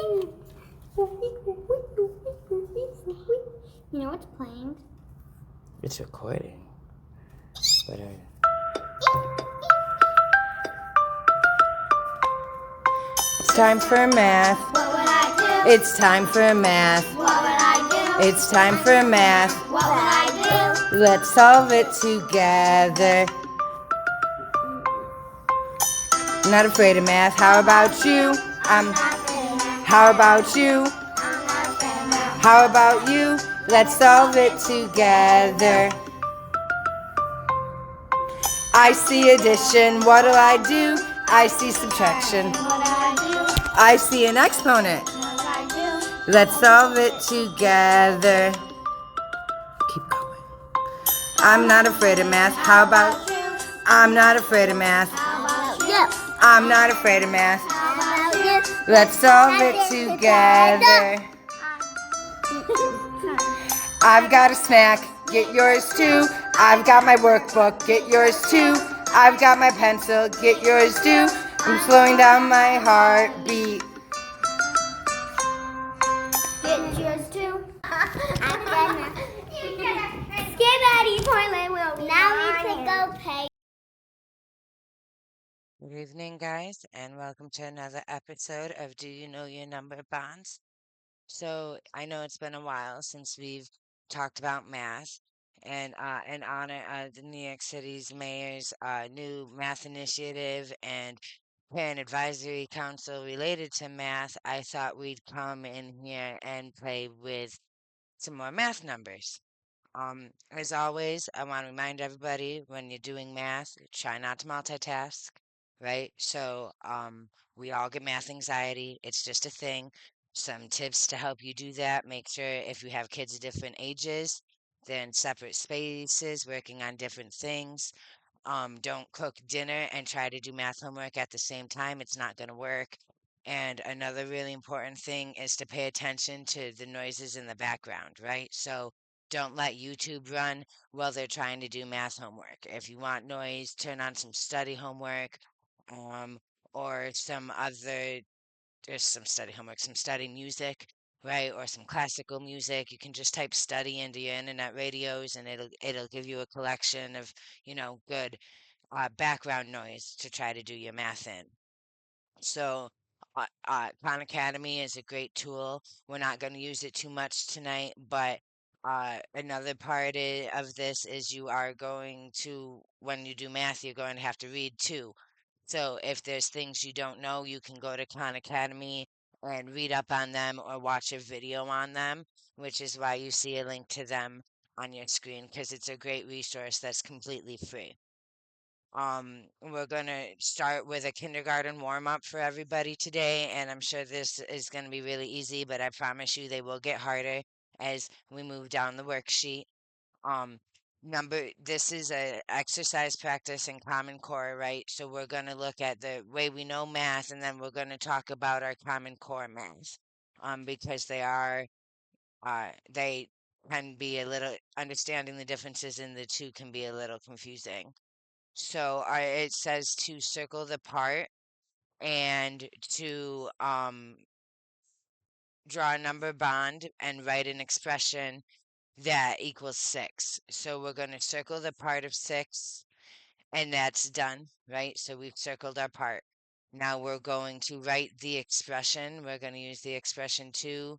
You know what's playing? It's recording. But it's time for math. What would I do? It's time for math. What would I do? It's time for math. What would I do? Let's solve it together. I'm not afraid of math. How about you? How about you? How about you? Let's solve it together. I see addition. What'll I do? I see subtraction. What would I do? I see an exponent. What would I do? Let's solve it together. Keep going. I'm not afraid of math. How about you? I'm not afraid of math. How about you? I'm not afraid of math. How about you? Let's solve it together. I've got a snack. Get yours too. I've got my workbook. Get yours too. I've got my pencil. Get yours too. I'm slowing down my heartbeat. Get yours too. I'm gonna skip Eddie toilet will. Now we can go pay. Good evening, guys, and welcome to another episode of Do You Know Your Number Bonds? So I know it's been a while since we've talked about math, and in honor of the New York City's mayor's new math initiative and parent advisory council related to math, I thought we'd come in here and play with some more math numbers. As always, I want to remind everybody when you're doing math, try not to multitask, right? So, we all get math anxiety. It's just a thing. Some tips to help you do that. Make sure if you have kids of different ages, they're in separate spaces, working on different things. Don't cook dinner and try to do math homework at the same time. It's not going to work. And another really important thing is to pay attention to the noises in the background, right? So don't let YouTube run while they're trying to do math homework. If you want noise, turn on some study homework, um, or some other, there's some study homework, some study music, right? Or some classical music. You can just type study into your internet radios and it'll give you a collection of, good background noise to try to do your math in. So, Khan Academy is a great tool. We're not going to use it too much tonight, but another part of this is you are going to, when you do math, you're going to have to read too. So, if there's things you don't know, you can go to Khan Academy and read up on them or watch a video on them, which is why you see a link to them on your screen because it's a great resource that's completely free. We're gonna start with a kindergarten warm up for everybody today, and I'm sure this is gonna be really easy, but I promise you they will get harder as we move down the worksheet. Um, this is a exercise practice in Common Core, right? So we're gonna look at the way we know math, and then we're gonna talk about our Common Core math, because they can be a little understanding the differences in the two can be a little confusing. So it says to circle the part and to draw a number bond and write an expression that equals 6. So we're going to circle the part of 6 and that's done, right? So we've circled our part. Now we're going to write the expression. We're going to use the expression 2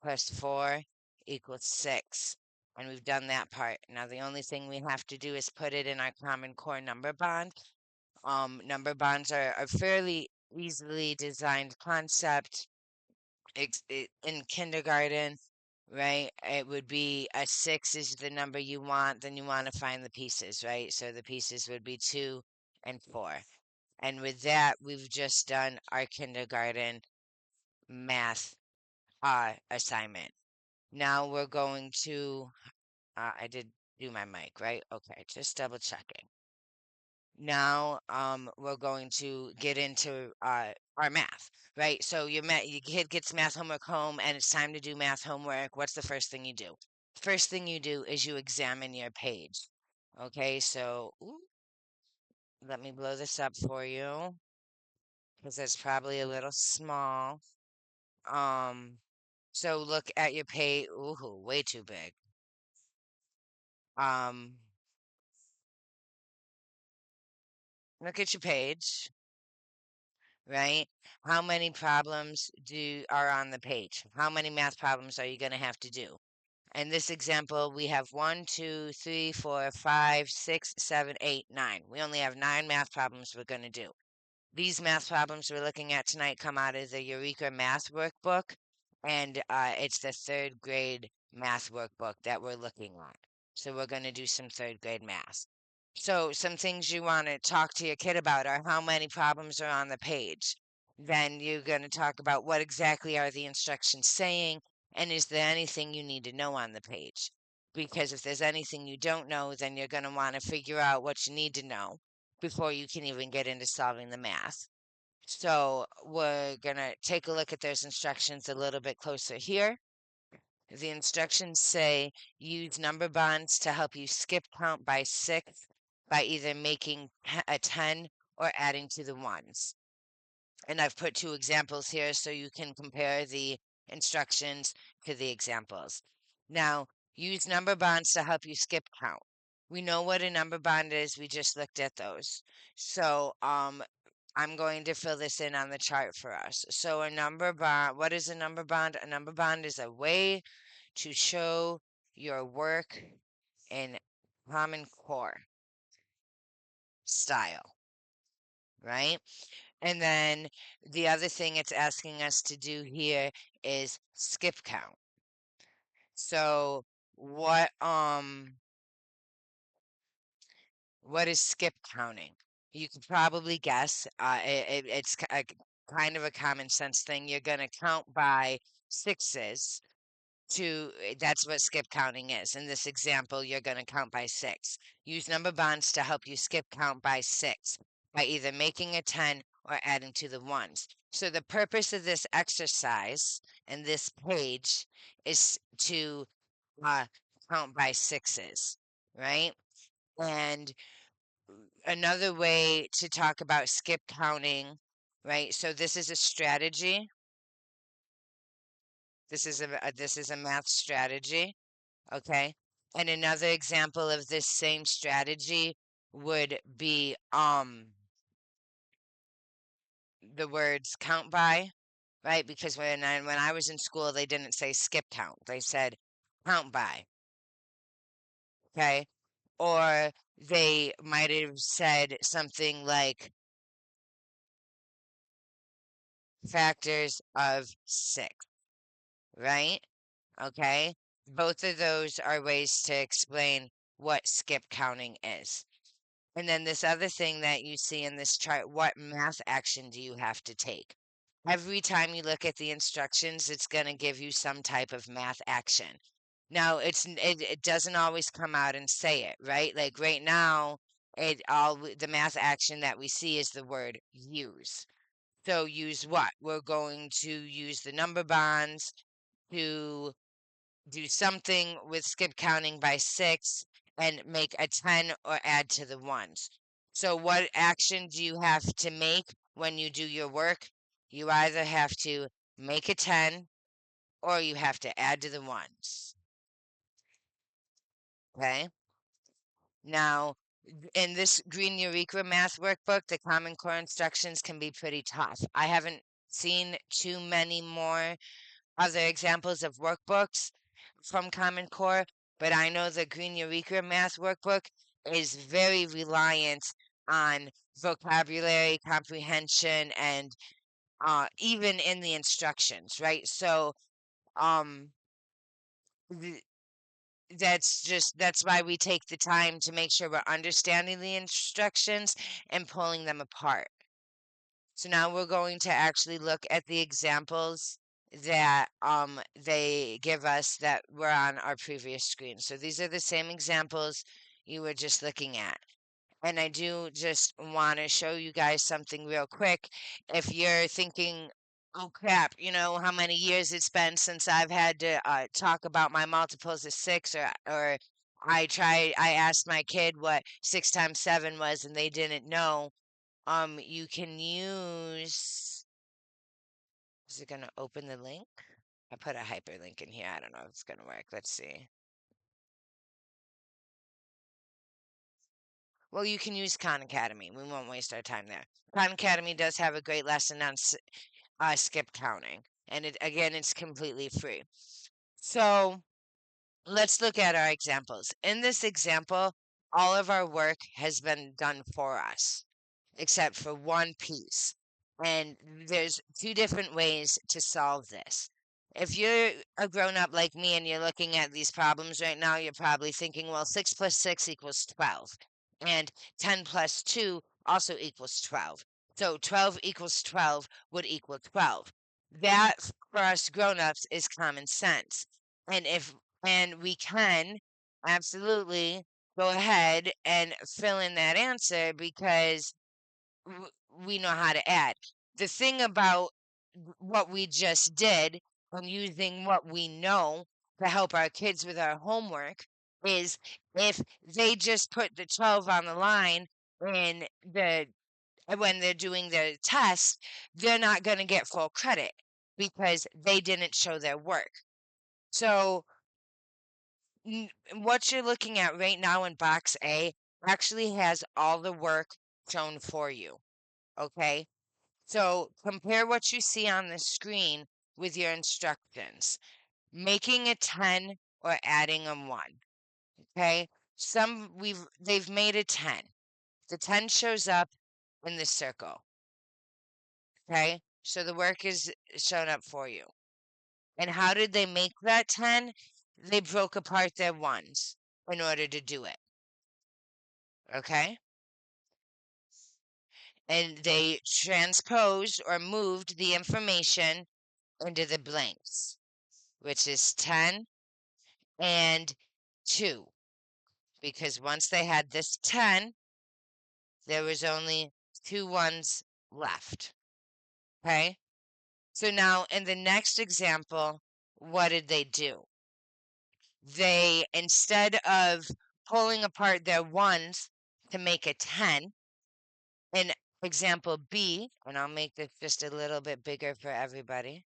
plus 4 equals 6. And we've done that part. Now the only thing we have to do is put it in our Common Core number bond. Number bonds are a fairly easily designed concept. In kindergarten, right? It would be a 6 is the number you want, then you want to find the pieces, right? So the pieces would be 2 and 4. And with that, we've just done our kindergarten math assignment. Now we're going to, I did do my mic, right? Okay, just double checking. Now we're going to get into our math, right? So your kid gets math homework home and it's time to do math homework. What's the first thing you do? First thing you do is you examine your page. Okay, so let me blow this up for you because it's probably a little small. So look at your page. Ooh, way too big. Um, Look at your page, right? How many problems are on the page? How many math problems are you going to have to do? In this example, we have 1, 2, 3, 4, 5, 6, 7, 8, 9. We only have 9 math problems we're going to do. These math problems we're looking at tonight come out of the Eureka Math workbook, and it's the third grade math workbook that we're looking at. So we're going to do some third grade math. So some things you want to talk to your kid about are how many problems are on the page. Then you're going to talk about what exactly are the instructions saying, and is there anything you need to know on the page? Because if there's anything you don't know, then you're going to want to figure out what you need to know before you can even get into solving the math. So we're going to take a look at those instructions a little bit closer here. The instructions say use number bonds to help you skip count by 6 by either making a 10 or adding to the ones. And I've put 2 examples here so you can compare the instructions to the examples. Now, use number bonds to help you skip count. We know what a number bond is. We just looked at those. So, I'm going to fill this in on the chart for us. So a number bond, what is a number bond? A number bond is a way to show your work in Common Core style, right? And then the other thing it's asking us to do here is skip count. So what is skip counting? You could probably guess. It's kind of a common sense thing. You're going to count by sixes that's what skip counting is. In this example, you're going to count by 6. Use number bonds to help you skip count by 6 by either making a 10 or adding to the ones. So the purpose of this exercise and this page is to uh, count by sixes, right? And another way to talk about skip counting, right? So this is a strategy. This is a math strategy. Okay. And another example of this same strategy would be the words count by, right? Because when I was in school, they didn't say skip count. They said count by. Okay. Or they might have said something like factors of 6, right? Okay. Both of those are ways to explain what skip counting is. And then this other thing that you see in this chart, what math action do you have to take? Every time you look at the instructions, it's going to give you some type of math action. Now, it doesn't always come out and say it, right? Like right now, the math action that we see is the word use. So use what? We're going to use the number bonds to do something with skip counting by 6 and make a 10 or add to the ones. So what action do you have to make when you do your work? You either have to make a 10 or you have to add to the ones. Okay? Now, in this Green Eureka Math workbook, the Common Core instructions can be pretty tough. I haven't seen too many more other examples of workbooks from Common Core, but I know the Green Eureka Math workbook is very reliant on vocabulary comprehension and even in the instructions, right? So um, th- that's why we take the time to make sure we're understanding the instructions and pulling them apart. So now we're going to actually look at the examples that they give us that were on our previous screen. So these are the same examples you were just looking at. And I do just want to show you guys something real quick. If you're thinking, oh crap, how many years it's been since I've had to talk about my multiples of 6, or I asked my kid what 6 times 7 was and they didn't know. You can use Is it going to open the link? I put a hyperlink in here. I don't know if it's going to work. Let's see. Well, you can use Khan Academy. We won't waste our time there. Khan Academy does have a great lesson on skip counting. And again, it's completely free. So let's look at our examples. In this example, all of our work has been done for us, except for one piece. And there's two different ways to solve this. If you're a grown up like me and you're looking at these problems right now, you're probably thinking, well, 6 plus 6 equals 12. And 10 plus 2 also equals 12. So 12 equals 12 would equal 12. That, for us grown ups, is common sense. And we can absolutely go ahead and fill in that answer because we know how to add. The thing about what we just did and using what we know to help our kids with our homework is if they just put the 12 on the line in when they're doing their test, they're not going to get full credit because they didn't show their work. So what you're looking at right now in box A actually has all the work shown for you. Okay? So compare what you see on the screen with your instructions. Making a 10 or adding a 1. Okay? They've made a 10. The 10 shows up in the circle. Okay? So the work is shown up for you. And how did they make that 10? They broke apart their ones in order to do it. Okay? And they transposed or moved the information into the blanks, which is 10 and 2. Because once they had this 10, there was only 2 ones left. Okay? So now in the next example, what did they do? They, instead of pulling apart their ones to make a 10, in example B, and I'll make this just a little bit bigger for everybody.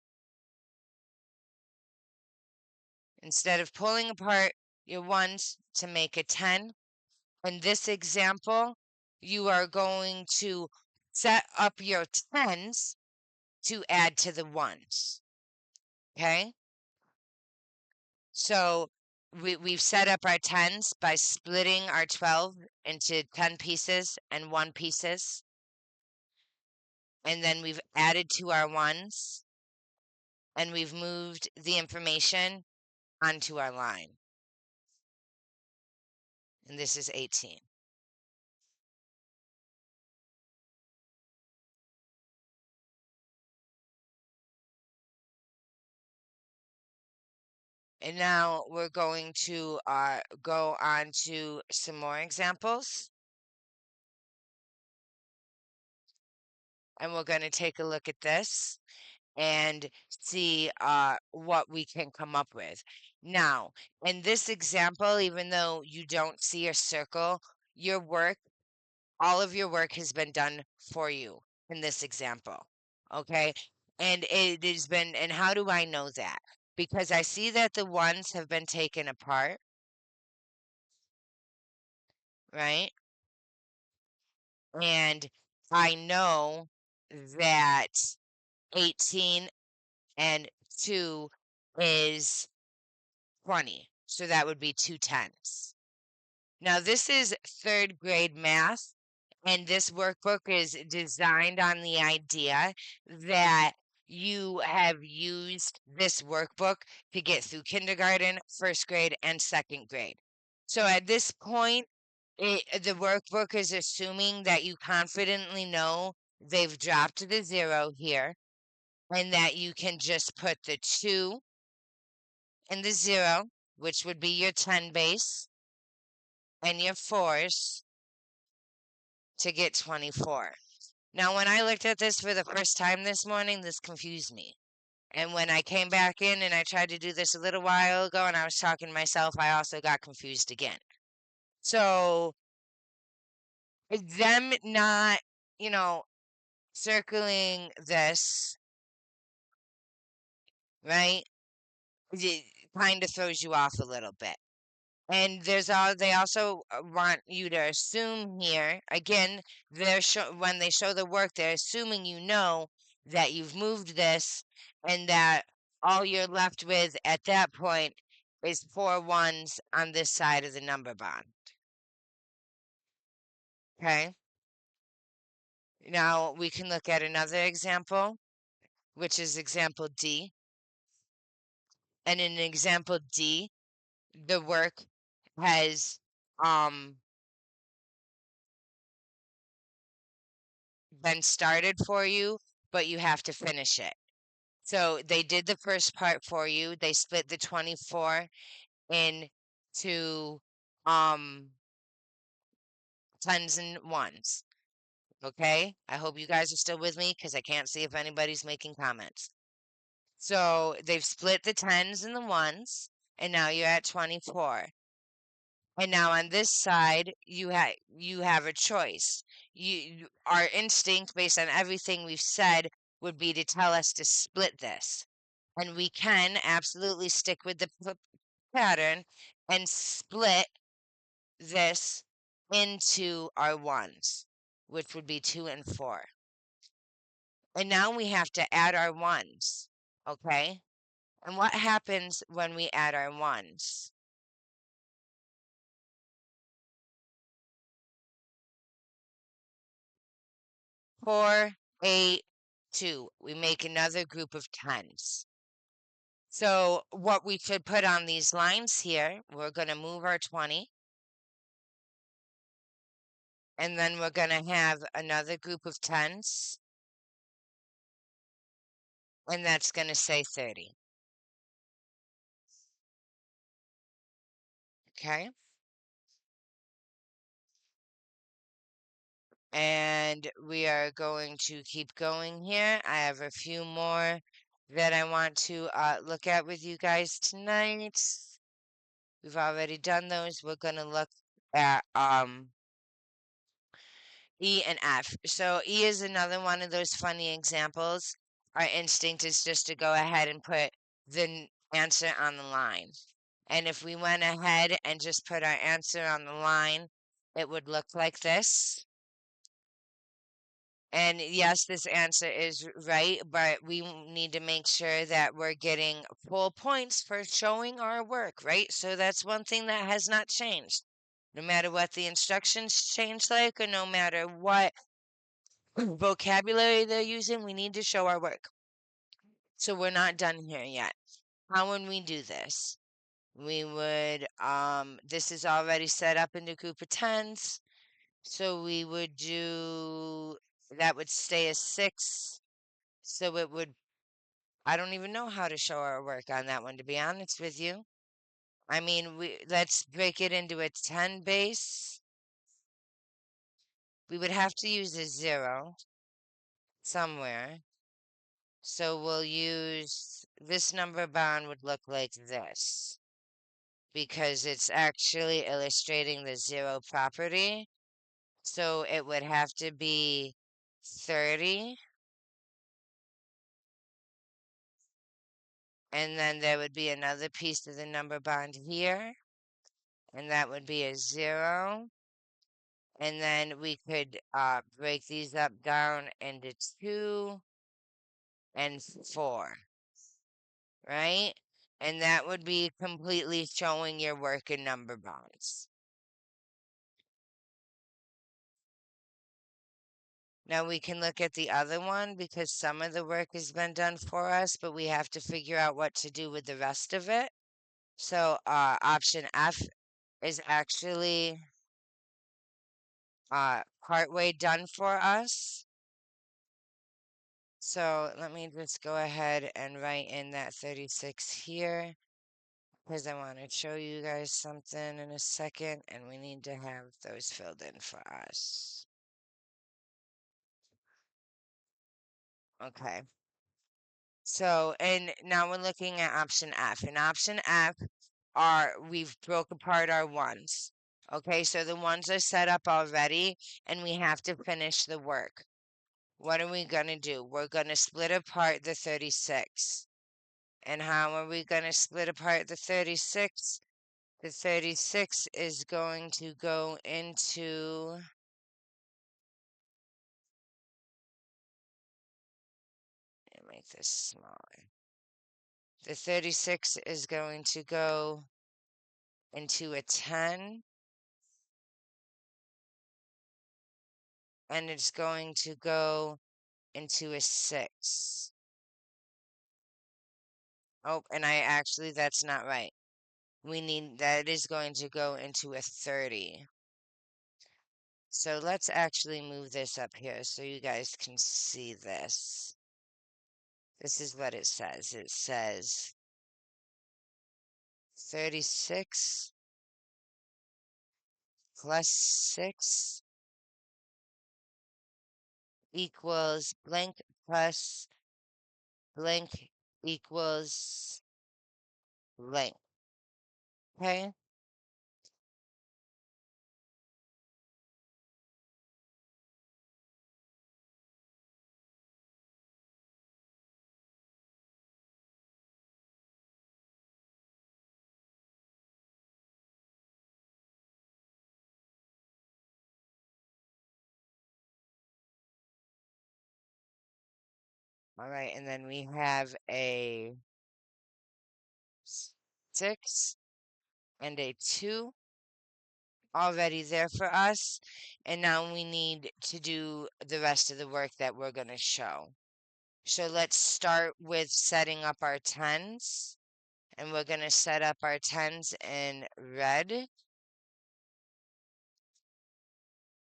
Instead of pulling apart your ones to make a 10, in this example, you are going to set up your 10s to add to the ones. Okay? So we've set up our 10s by splitting our 12 into 10 pieces and 1 pieces. And then we've added to our ones and we've moved the information onto our line. And this is 18. And now we're going to go on to some more examples. And we're going to take a look at this and see what we can come up with. Now, in this example, even though you don't see a circle, all of your work has been done for you in this example. Okay? And it has been, and how do I know that? Because I see that the ones have been taken apart, right? And I know that 18 and 2 is 20. So that would be 2 tenths. Now, this is 3rd grade math, and this workbook is designed on the idea that you have used this workbook to get through kindergarten, 1st grade, and 2nd grade. So at this point, the workbook is assuming that you confidently know they've dropped the 0 here and that you can just put the 2 in the 0, which would be your 10 base, and your 4s to get 24. Now, when I looked at this for the first time this morning, this confused me. And when I came back in and I tried to do this a little while ago and I was talking to myself, I also got confused again. So, them not, circling this right? It kind of throws you off a little bit. And they also want you to assume here again. When they show the work, they're assuming you know that you've moved this, and that all you're left with at that point is 4 1s on this side of the number bond. Okay. Now we can look at another example, which is example D. And in example D, the work has been started for you, but you have to finish it. So they did the first part for you. They split the 24 into tens and ones. Okay? I hope you guys are still with me because I can't see if anybody's making comments. So they've split the tens and the ones, and now you're at 24. And now on this side, you have a choice. Our instinct, based on everything we've said, would be to tell us to split this. And we can absolutely stick with the pattern and split this into our ones, which would be 2 and 4. And now we have to add our ones, okay? And what happens when we add our ones? 4, 8, 2. We make another group of tens. So what we should put on these lines here, we're going to move our 20. And then we're going to have another group of tens. And that's going to say 30. Okay? And we are going to keep going here. I have a few more that I want to look at with you guys tonight. We've already done those. We're going to look at E and F. So E is another one of those funny examples. Our instinct is just to go ahead and put the answer on the line. And if we went ahead and just put our answer on the line, it would look like this. And yes, this answer is right, but we need to make sure that we're getting full points for showing our work, right? So that's one thing that has not changed. No matter what the instructions change like, or no matter what vocabulary they're using, we need to show our work. So we're not done here yet. How would we do this? We would, this is already set up into group of tens. So we would do, that would stay as 6. So it would, I don't even know how to show our work on that one, to be honest with you. I mean, let's break it into a 10 base. We would have to use a 0 somewhere. So we'll use, this number bond would look like this, because it's actually illustrating the 0 property. So it would have to be 30. And then there would be another piece of the number bond here, and that would be a 0. And then we could break these up down into 2 and 4, right? And that would be completely showing your work in number bonds. Now we can look at the other one, because some of the work has been done for us, but we have to figure out what to do with the rest of it. So option F is actually partway done for us. So let me just go ahead and write in that 36 here, because I want to show you guys something in a second, and we need to have those filled in for us. Okay. So, and now we're looking at option F. And option F we've broke apart our ones. Okay, so the ones are set up already, and we have to finish the work. What are we going to do? We're going to split apart the 36. And how are we going to split apart the 36? The 36 is going to go into, let me make this smaller. The 36 is going to go into a 10, and it's going to go into a 6. Oh, and that's not right. That is going to go into a 30. So let's actually move this up here so you guys can see this. This is what it says. It says 36 plus 6 equals blank plus blank equals blank. Okay? All right, and then we have a 6 and a 2 already there for us. And now we need to do the rest of the work that we're going to show. So let's start with setting up our tens. And we're going to set up our tens in red.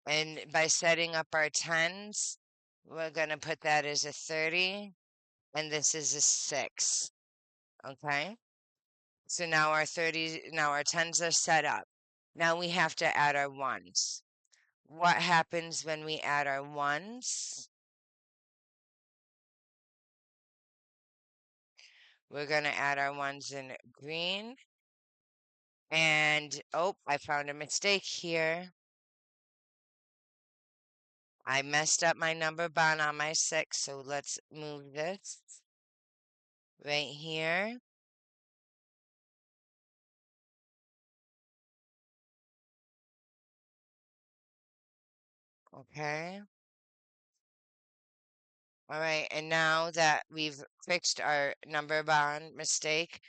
And by setting up our tens, we're going to put that as a 30. And this is a 6. Okay? So now our tens are set up. Now we have to add our ones. What happens when we add our ones? We're going to add our ones in green. And, oh, I found a mistake here. I messed up my number bond on my 6, so let's move this right here. Okay. All right, and now that we've fixed our number bond mistake,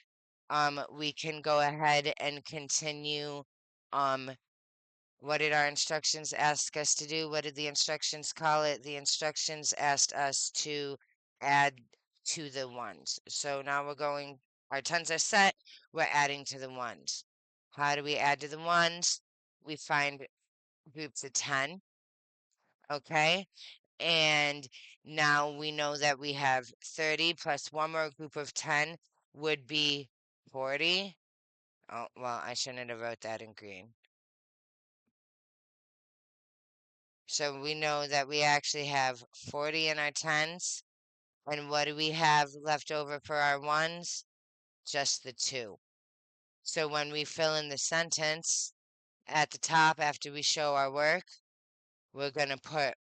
we can go ahead and continue. What did our instructions ask us to do? What did the instructions call it? The instructions asked us to add to the ones. So now our tens are set, we're adding to the ones. How do we add to the ones? We find groups of 10, okay? And now we know that we have 30 plus one more group of 10 would be 40. Oh, well, I shouldn't have wrote that in green. So we know that we actually have 40 in our tens. And what do we have left over for our ones? Just the 2. So when we fill in the sentence at the top after we show our work, we're going to put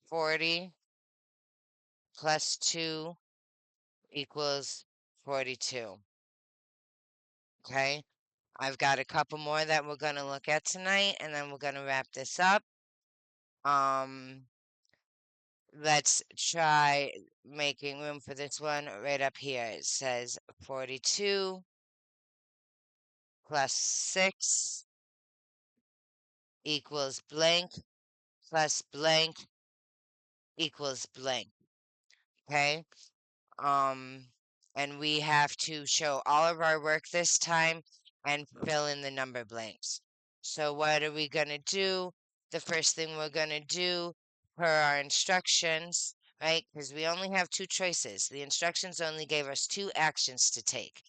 40 plus 2 equals 42. Okay? I've got a couple more that we're going to look at tonight, and then we're going to wrap this up. Let's try making room for this one right up here. It says 42 plus 6 equals blank plus blank equals blank. Okay? Um, and we have to show all of our work this time and fill in the number blanks. So what are we going to do? The first thing we're going to do per our instructions, right? Because we only have 2 choices. The instructions only gave us 2 actions to take.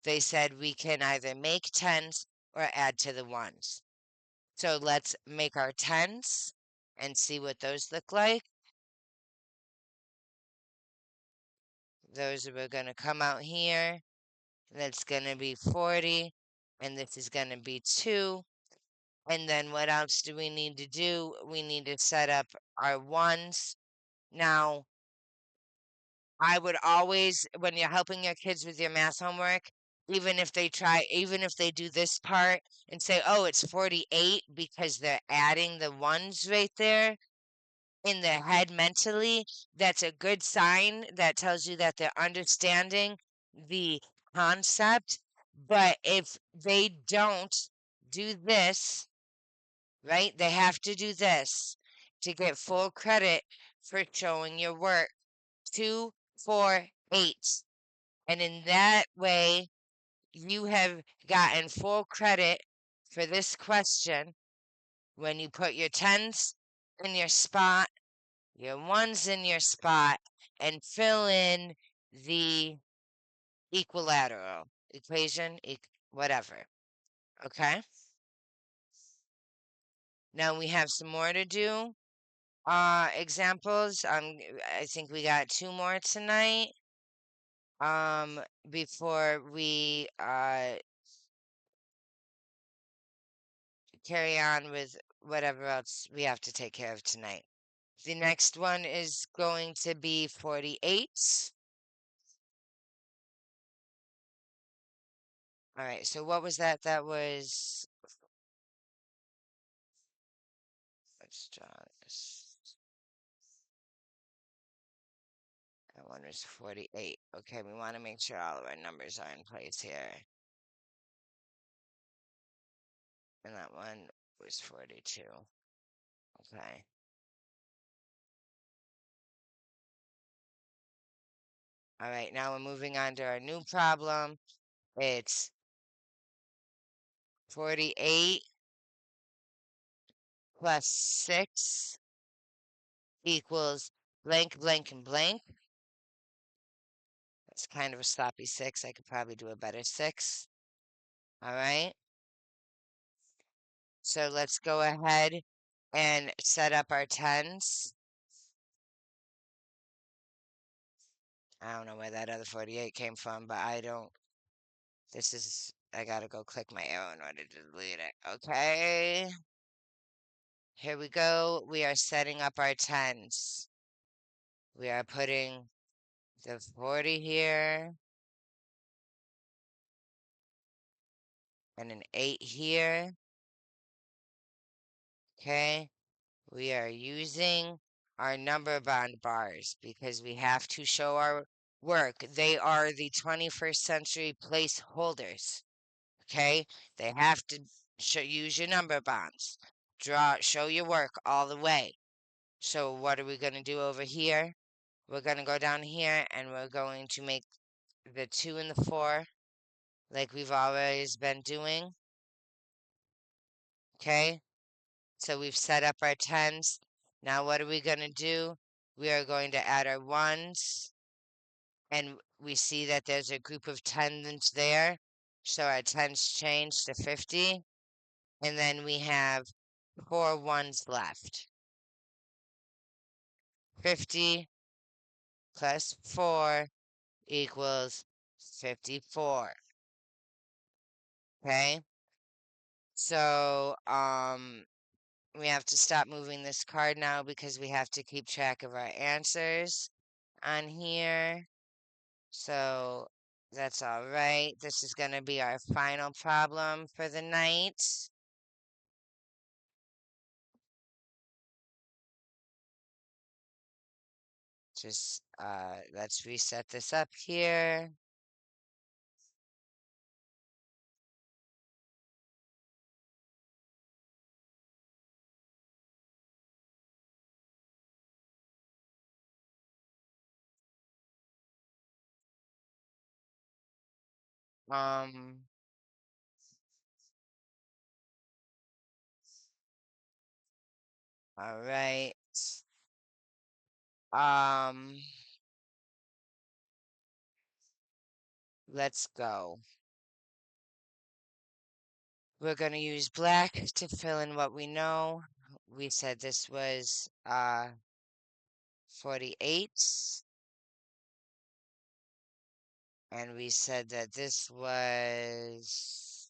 They said we can either make tens or add to the ones. So let's make our tens and see what those look like. Those are going to come out here. That's going to be 40. And this is going to be 2. And then what else do we need to do? We need to set up our ones. Now, I would always, when you're helping your kids with your math homework, even if they do this part and say, oh, it's 48 because they're adding the ones right there in their head mentally, that's a good sign that tells you that they're understanding the concept. But if they don't do this, right, they have to do this to get full credit for showing your work. 2, 4, 8. And in that way, you have gotten full credit for this question when you put your tens in your spot, your ones in your spot, and fill in the equilateral equation, whatever. Okay? Now we have some more to do. Examples. I think we got 2 more tonight. Before we carry on with whatever else we have to take care of tonight. The next one is going to be 48. All right, so what was that? That was, let's draw this. That one was 48. Okay, we want to make sure all of our numbers are in place here. And that one was 42. Okay. All right, now we're moving on to our new problem. It's 48 plus 6 equals blank, blank, and blank. That's kind of a sloppy 6. I could probably do a better 6. All right. So let's go ahead and set up our tens. I don't know where that other 48 came from, but I gotta go click my arrow in order to delete it. Okay. Here we go. We are setting up our tens. We are putting the 40 here and an 8 here. Okay. We are using our number bond bars because we have to show our work. They are the 21st century placeholders. Okay? They have to use your number bonds. Show your work all the way. So what are we going to do over here? We're going to go down here and we're going to make the 2 and the 4 like we've always been doing. Okay? So we've set up our tens. Now what are we going to do? We are going to add our ones. And we see that there's a group of tens there. So our tens change to 50. And then we have 4 ones left. 50 plus 4 equals 54. Okay? So, we have to stop moving this card now because we have to keep track of our answers on here. So that's all right. This is going to be our final problem for the night. Just let's reset this up here. Um, all right. Um, let's go. We're going to use black to fill in what we know. We said this was 48. And we said that this was,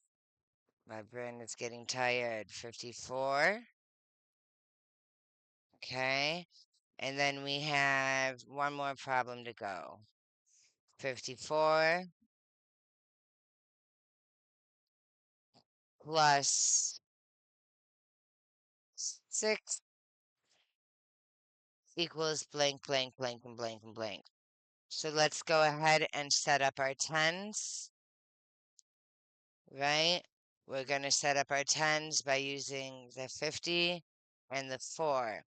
my brain is getting tired, 54. Okay. And then we have one more problem to go. 54 plus 6 equals blank, blank, blank, and blank, and blank. So let's go ahead and set up our tens, right? We're going to set up our tens by using the 50 and the 4.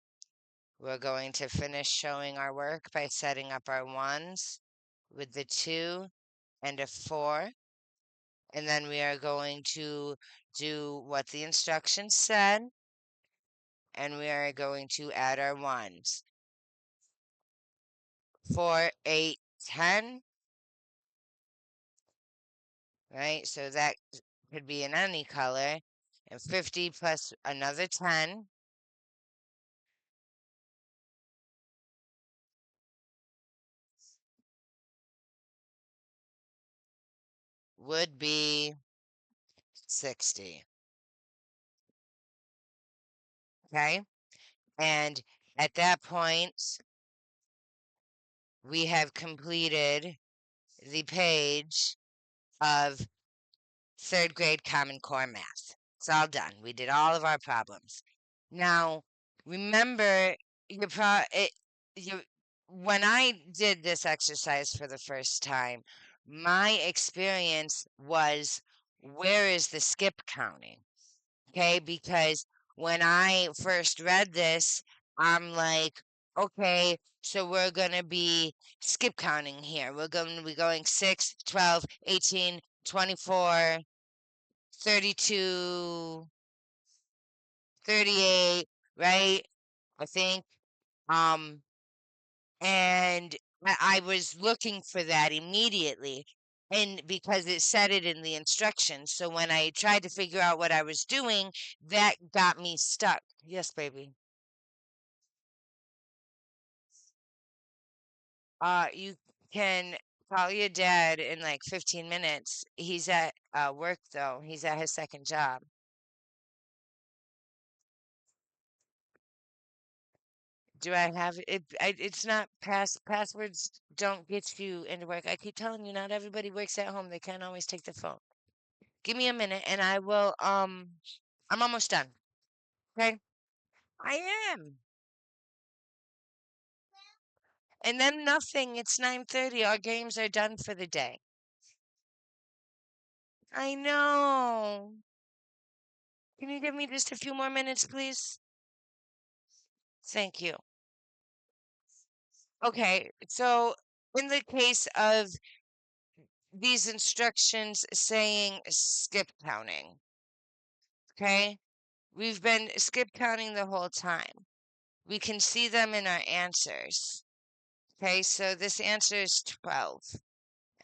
We're going to finish showing our work by setting up our ones with the 2 and a 4. And then we are going to do what the instructions said, and we are going to add our ones. 4, 8, 10, right? So that could be in any color. And 50 plus another 10 would be 60. Okay? And at that point, we have completed the page of third grade Common Core math. It's all done. We did all of our problems. Now, remember, you, when I did this exercise for the first time, my experience was, where is the skip counting? Okay, because when I first read this, I'm like, okay, so we're going to be skip counting here. We're going to be going 6, 12, 18, 24, 32, 38, right? I think. Um, and I was looking for that immediately. And because it said it in the instructions. So when I tried to figure out what I was doing, that got me stuck. Yes, baby. You can call your dad in like 15 minutes. He's at work though. He's at his second job. Do I have it? It's not passwords don't get you into work. I keep telling you, not everybody works at home. They can't always take the phone. Give me a minute and I will I'm almost done. Okay? I am. And then nothing. It's 9:30. Our games are done for the day. I know. Can you give me just a few more minutes, please? Thank you. Okay, so in the case of these instructions saying skip counting, okay? We've been skip counting the whole time. We can see them in our answers. Okay, so this answer is 12,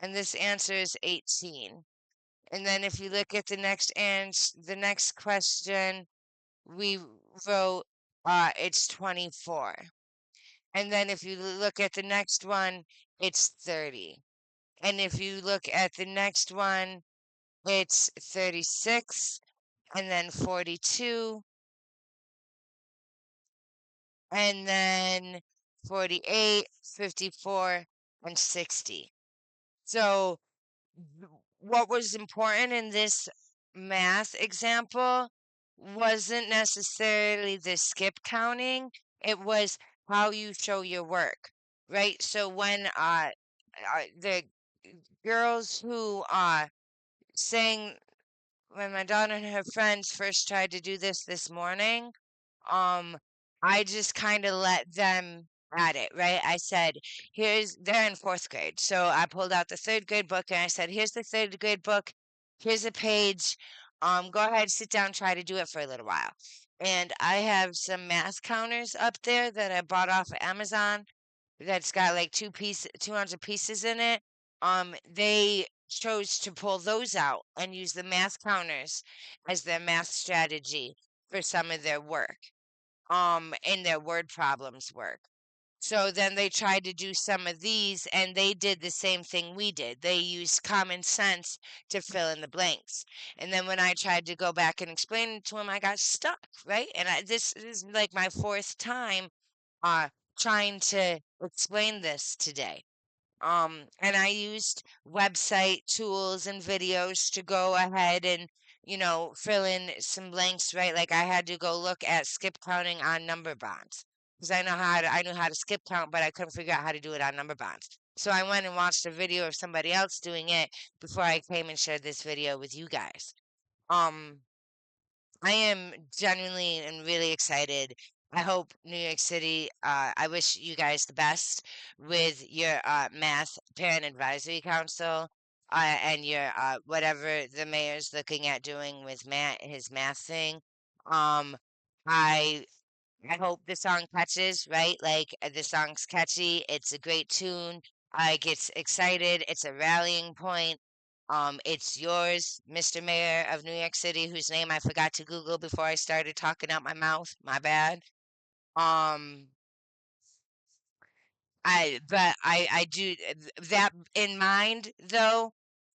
and this answer is 18. And then if you look at the next question, we wrote it's 24. And then if you look at the next one, it's 30. And if you look at the next one, it's 36, and then 42, and then 48, 54, and 60. So what was important in this math example wasn't necessarily the skip counting, it was how you show your work, right? So when the girls who sang, when my daughter and her friends first tried to do this morning, um, I just kind of let them at it, right? I said, they're in fourth grade. So I pulled out the third grade book and I said, here's the third grade book. Here's a page. Go ahead, sit down, try to do it for a little while. And I have some math counters up there that I bought off of Amazon that's got like 200 pieces in it. They chose to pull those out and use the math counters as their math strategy for some of their work, in their word problems work. So then they tried to do some of these and they did the same thing we did. They used common sense to fill in the blanks. And then when I tried to go back and explain it to them, I got stuck, right? And this is like my fourth time trying to explain this today. And I used website tools and videos to go ahead and, fill in some blanks, right? Like I had to go look at skip counting on number bonds because I knew how to skip count, but I couldn't figure out how to do it on number bonds. So I went and watched a video of somebody else doing it before I came and shared this video with you guys. Um, I am genuinely and really excited. I hope New York City, I wish you guys the best with your math parent advisory council and your whatever the mayor's looking at doing with his math thing. Um, I I hope the song catches, right? Like the song's catchy. It's a great tune. I get excited. It's a rallying point. It's yours, Mr. Mayor of New York City, whose name I forgot to Google before I started talking out my mouth. My bad. Um, I do that in mind though.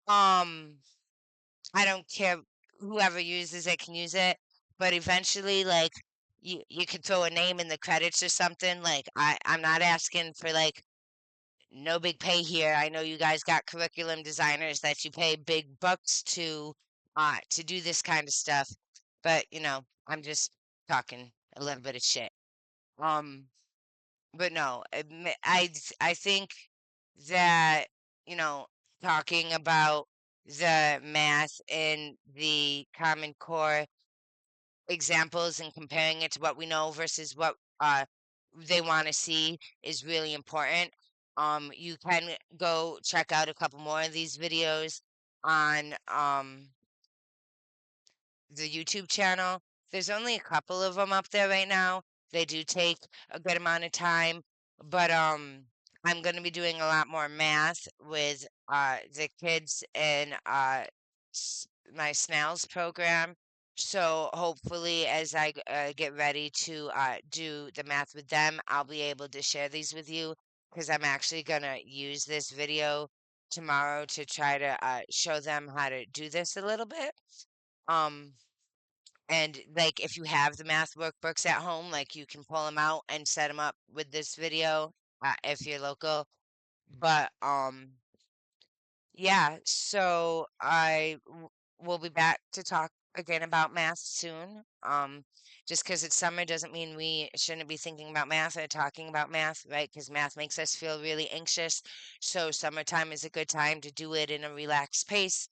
Um, I don't care whoever uses it can use it, but eventually, like you could throw a name in the credits or something. Like I'm not asking for like no big pay here. I know you guys got curriculum designers that you pay big bucks to do this kind of stuff, but I'm just talking a little bit of shit. Um, but no, I think that you know talking about the math in the Common Core examples and comparing it to what we know versus what they want to see is really important. You can go check out a couple more of these videos on the YouTube channel. There's only a couple of them up there right now. They do take a good amount of time, but I'm going to be doing a lot more math with the kids in my snails program. So hopefully, as I get ready to do the math with them, I'll be able to share these with you because I'm actually going to use this video tomorrow to try to show them how to do this a little bit. Um, and like if you have the math workbooks at home, like you can pull them out and set them up with this video if you're local. But yeah, so will be back to talk again about math soon. Just because it's summer doesn't mean we shouldn't be thinking about math or talking about math, right? Because math makes us feel really anxious. So summertime is a good time to do it in a relaxed pace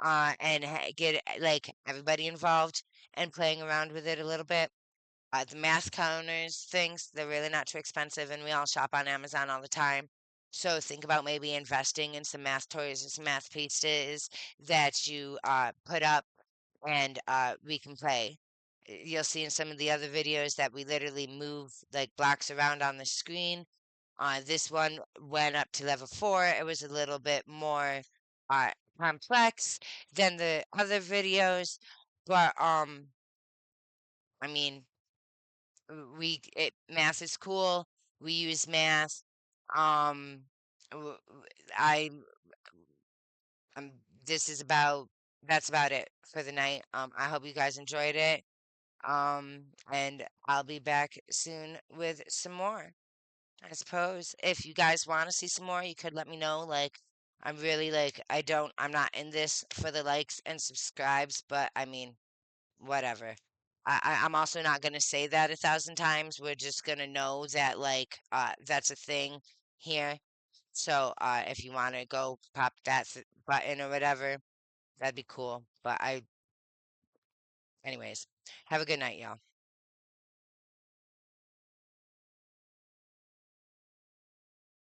and get like everybody involved and playing around with it a little bit. The math counters things, they're really not too expensive, and we all shop on Amazon all the time. So think about maybe investing in some math toys and some math pieces that you put up and we can play. You'll see in some of the other videos that we literally move like blocks around on the screen. This one went up to level 4. It was a little bit more uh, complex than the other videos, but I mean, math is cool. We use math. Um, w- w- I um, this is about that's about it for the night. I hope you guys enjoyed it. And I'll be back soon with some more. I suppose if you guys want to see some more, you could let me know. Like, I'm really like, I'm not in this for the likes and subscribes, but I mean, whatever. I'm also not gonna say that 1,000 times. We're just gonna know that like, that's a thing here. So, if you want to go pop that button or whatever, that'd be cool. But anyways, have a good night, y'all.